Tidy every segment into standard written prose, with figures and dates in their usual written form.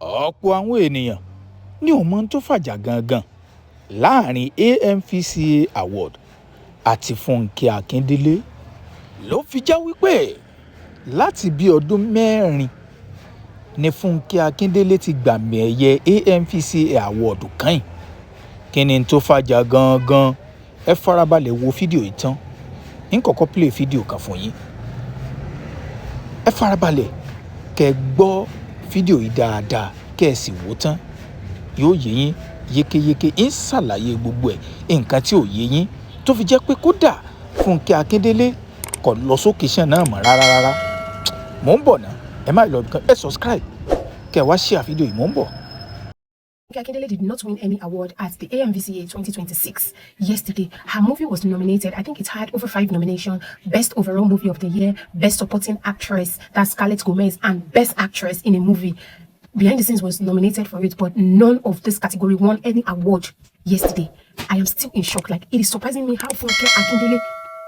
ọ̀pọ̀ àwọn ènìyàn ní ò mọ tó fàjà gangan láàrin AMVCA Awards àti Funke Akindele ló fi já wípé láti bí ọdún mẹ́rin ni Funke Akindele ti gbàmì ẹ̀yẹ AMVCA Awards kàn. Kí ni tó fàjà gangan? Ẹ farabalẹ̀ wo fídíò yìí tán. N kọ́kọ́ play fídíò kan fún yín. Ẹ farabalẹ̀ kẹ́ gbọ́ fídíò yìí dáadáa kẹ́ ẹ sì wò tán. Yóò yé yín yékéyéké. Ń ṣàlàyé gbogbo ẹ̀ nǹkan tí ò yé yín tó fi jẹ́ pé kódà Funke Akindele kò lọ sókè iṣẹ́ náà mọ́ rárá. Mò ń bọ̀ ná. Ẹ má lọ bìkan. Ẹ subscribe kẹ́ wá share fídíò yìí. Mò ń bọ̀. Funke Akindele did not win any award at the AMVCA 2026. Yesterday, her movie was nominated. I think it had over 5 nominations. Best Overall Movie of the Year, Best Supporting Actress, that's Scarlett Gomez, and Best Actress in a Movie. Behind the Scenes was nominated for it, but none of this category won any award yesterday. I am still in shock. Like, it is surprising me how Funke Akindele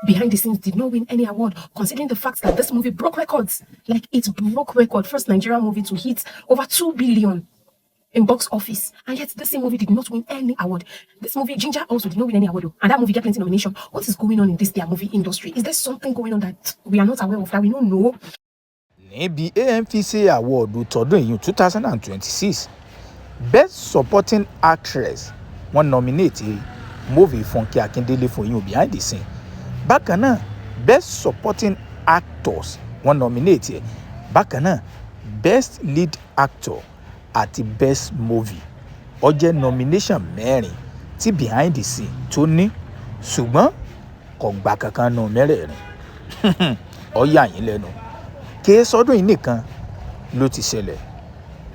Behind the Scenes did not win any award, considering the fact that this movie broke records. Like, it broke record. First Nigerian movie to hit over 2 billion in box office, and yet this same movie did not win any award. This movie, Ginger, also did not win any award, and that movie got plenty nomination. What is going on in this their movie industry? Is there something going on that we are not aware of, that we don't know? Níbi AMVCA Award tọdún èyí 2026, Best Supporting Actress wọ́n nominate movie Funke Akindele fún yín Behind the Scene. Bákan náà, Best Supporting Actors wọ́n nominate bákan náà, Best Lead Actor àti Best Movie. Ó jẹ́ nomination 4 tí Behind the Scene tó ní, ṣùgbọ́n kò gbà kankan nù mẹ́rẹ̀ẹ̀rin. Ó yà yín lẹ́nu. Kìí sọdún yìí nìkan ló ti ṣẹlẹ̀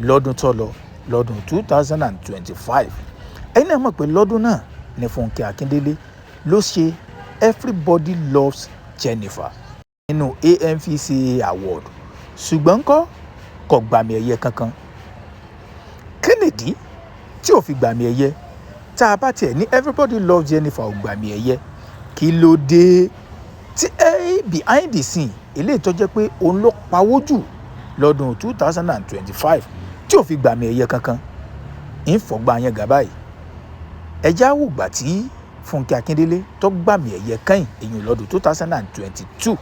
lọ́dún tó lọ lọ́dún 2025. Ẹ̀yin náà mọ̀ pé lọ́dún náà ni Funke Akindele ló ṣe Everybody Loves Jennifer nínú AMVCA Award, ṣùgbọ́n kò gbàmì ẹ̀yẹ kankan. Kí nìdí tí ò fi gbàmì ẹ̀yẹ? Tá a bá tiẹ̀ ní Everybody Loves Jennifer ò gbàmì ẹ̀yẹ, kí ló dé tí Behind the Scene eléyìí tó jẹ́ pé òun ló pawó jù lọ́dún 2025 tí ò fi gbàmì ẹ̀yẹ kankan? ń fọgbà yẹn gà báyìí. Ẹjẹ́ àwògbà tí Funke Akindele tó gbàmì ẹ̀yẹ kẹ́yìn èyàn lọ́dún 2022.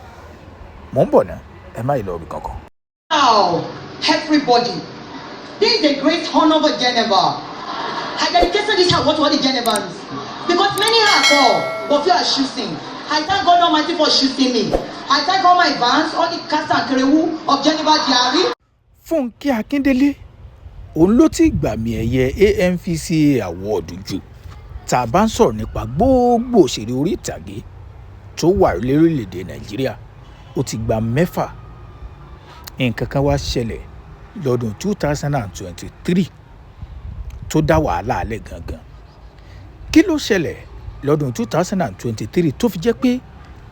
Mò ń bọ̀ ná. Ẹ má lọ bí kankan. Wow, everybody, this is a great honor for Geneva. I dedicated this award to all the Genevans because many are called, but few are choosing. I thank God Almighty for choosing me. I thank all my fans, all the cast and crew of Geneva Diary. Funke Akindele òun ló ti gbàmì ẹ̀yẹ AMVCA Award jù. Tá a bá ń sọ̀rọ̀ nípa gbogbo òṣèré orí ìtàgé tó wà lórílẹ̀‐èdè Nàìjíríà, ó ti gba 6. Nǹkan kan wá ṣẹlẹ̀ lọ́dún 2023 tó dá wàhálà alẹ́ gangan. Kí ló ṣẹlẹ̀ lọ́dún 2023 tó fi jẹ́ pé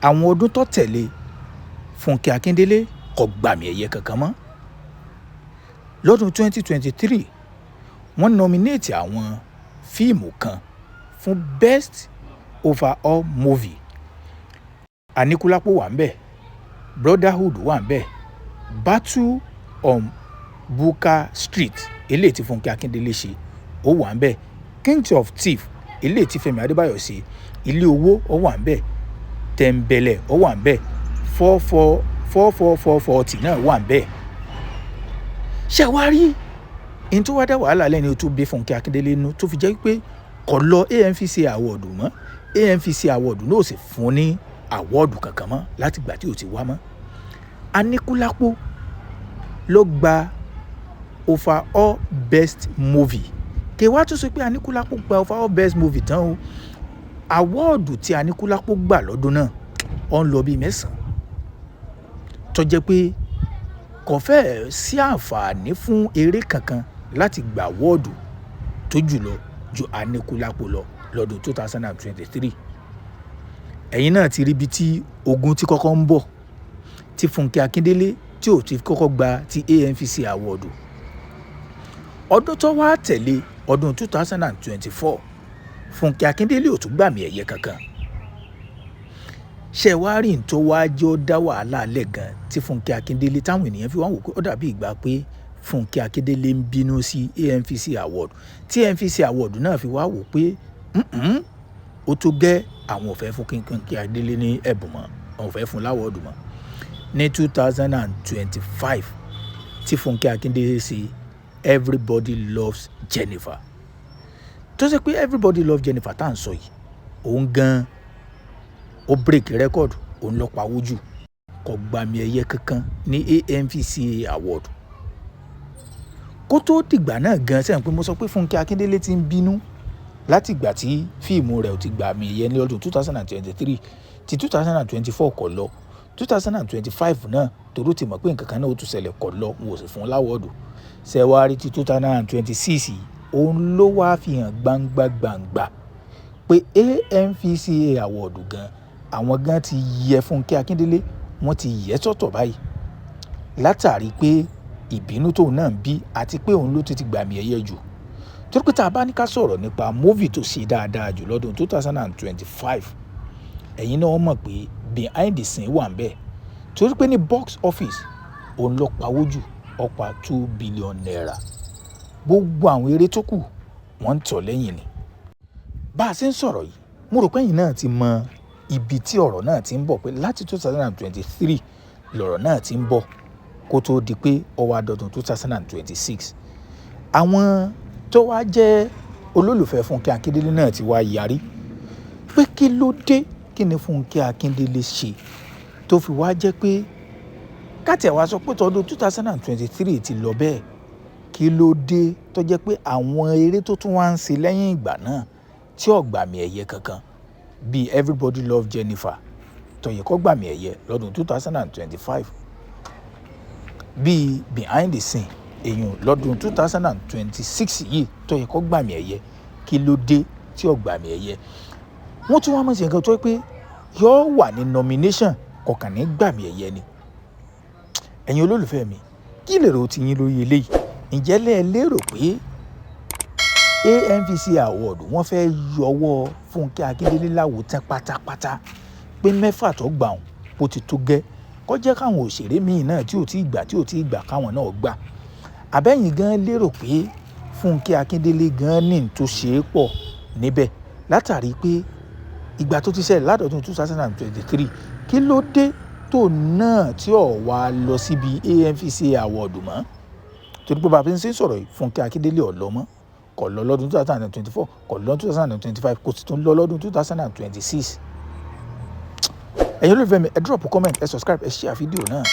àwọn ọdún tó tẹ̀lé Funke Akindele kò gbàmì ẹ̀yẹ kankan mọ́? Lọ́dún 2023 wọ́n nominate àwọn fíìmù kan fún Best Overall Movie. Aníkúlápó wà ńbẹ̀, Brotherhood wà ńbẹ̀, Battle on Buka Street eléyìí tí Funke Akindele ṣe ó wà ńbẹ̀, King of Thief eléyìí tí Fẹ́mi Adébáyọ̀ ṣe, Ilé Owó ó wà ńbẹ̀, Tẹ̀m̀bẹ̀lẹ̀ ó wà ńbẹ̀, 44440 náà wà ńbẹ̀. Ṣé wá rí in tó wá dá wàhálà lẹ́ni tó bí Funke Akindele nú tó fi jẹ́ pé kò lọ AMVCA Award mọ́? AMVCA Award náà ò sì fún ní award kankan mọ́ láti ìgbà tí ò ti wá mọ́. Aníkúlápó ló gba Overall Best Movie. Kí wá tún sọ pé Aníkúlápó gba Overall Best Movie tán o. Award tí Aníkúlápó gbà lọ́dún náà ó ń lọ bí 9. Tó jẹ́ pé kò fẹ́ sí àǹfààní fún eré kankan láti gba award tó jùlọ ju Aníkúlápó lọ lọ́dún 2023. Ẹ̀yin náà ti rí bí tí ogun tí kọ́kọ́ ń bọ̀ tí Funke Akindele tí ò ti kọ́kọ́ gba ti AMVCA Award. Ọdún tó wá tẹ̀lé ọdún 2024 Funke Akindele ò tún gbàmì ẹ̀yẹ kankan. Ṣé wá rí n tó wá jọ dá wàhálà lẹ̀ gan tí Funke Akindele táwọn ènìyàn fi wá wò pé ó dàbí ìgbà pé Funke Akindele ń bínú sí AMVCA Award tí AMVCA Award náà fi wá wò pé ó tó gẹ́ àwọn ò fẹ́ fún Funke Akindele ní ẹ̀bùn mọ́, àwọn ò fẹ́ fún láwọ́ọ̀dù mọ́. Ní 2025 tí Funke Akindele ṣe Everybody Loves Jennifer tó ṣe pé Everybody Loves Jennifer tá à ń sọ yìí òun gan ó break record, òun lọ pawó jù, kò gbàmì ẹ̀yẹ kankan ní AMVCA Award. Kó tó dìgbà náà gan sẹ́yìn pé mo sọ pé Funke Akindele ti ń bínú láti ìgbà tí fíìmù rẹ̀ ò ti gbàmì ẹ̀yẹ ní ọdún 2023 ti 2024 kò lọ 2025 náà toró ti mọ̀ pé nǹkan kan náà ó tún ṣẹlẹ̀ kò lọ wò sí fún láwọ́ọ̀dù ṣẹ̀wárí ti 2026 òun ló wá fi hàn gbangba pé AMVCA Award gan àwọn gan ti yẹ Funke Akindele wọ́n ti yẹ sọ́tọ̀ báyìí látàrí pé ìbínú tóun náà ń bí àti pé òun ló ti gbàmì ẹ̀yẹ jù torí pé tá a bá ní ká sọ̀rọ̀ nípa movie tó ṣe dáadáa jù lọ́dún 2025 ẹ̀yin náà mọ̀ pé behind the scene wà ń bẹ̀ torí pé ní box office òun lọ pawó jù ó pa 2 billion naira gbogbo àwọn eré tó kù wọ́n ń tọ̀ lẹ́yìn ni. Bá a ṣe ń sọ̀rọ̀ yìí mo rò pé ẹ̀yin náà ti mọ ibi tí ọ̀rọ̀ náà ti ń bọ̀ pé láti 2023 lọ̀rọ̀ náà ti ń bọ̀ kó tó di pé ó wá dọdún 2026 àwọn tó wá jẹ́ olólùfẹ́ Funke Akindele náà ti wá yarí pé kí ló dé, kí ni Funke Akindele ṣe tó fi wá jẹ́ pé káàtì àwa sọ pé tọdún 2023 ti lọ bẹ́ẹ̀, kí ló dé tó jẹ́ pé àwọn eré tó tún wá ń ṣe lẹ́yìn ìgbà náà tí ò gbàmì ẹ̀yẹ kankan bíi Everybody Love Jennifer tó yẹ kó gbàmì ẹ̀yẹ lọ́dún 2025 bíi Behind the Scene èèyàn lọ́dún 2026 yìí tó yẹ kó gbàmì ẹ̀yẹ, kí ló dé tí ò gbàmì ẹ̀yẹ. Wọ́n tún wá mọ̀ sí nǹkan tó yẹ pé yóò wà ní nomination kọ̀ọ̀kan ní gbàmì ẹ̀yẹ ni. Ẹ̀yin olólùfẹ́ mi kí lèrò ti yín lórí eléyìí? Ǹjẹ́ lẹ́ lérò pé AMVCA Award wọ́n fẹ́ yọwọ́ Funke Akindele láwo tán pátápátá pé mẹ́fà tó gbà wọn bó ti tó gẹ́ kó jẹ́ káwọn òṣèré míì náà tí ò tí ì gbà káwọn náà gbà? Àbẹ́yìn gan lérò pé Funke Akindele gan ní tó ṣe é pọ̀ níbẹ̀ látàrí pé ìgbà tó ti ṣẹlẹ̀ látọdún 2023 kí ló dé tó náà tí ò wá lọ síbi AMVCA Award mọ́? Torí pé bàbá ń ṣe sọ̀rọ̀ yìí Funke Akindele ò lọ mọ́, kò lọ lọ́dún 2024 kò lọ 2025 kò sì tún lọ lọ́dún 2026. Ẹ̀yin olólùfẹ́ mi ẹ drop comment ẹ subscribe ẹ share fídíò náà.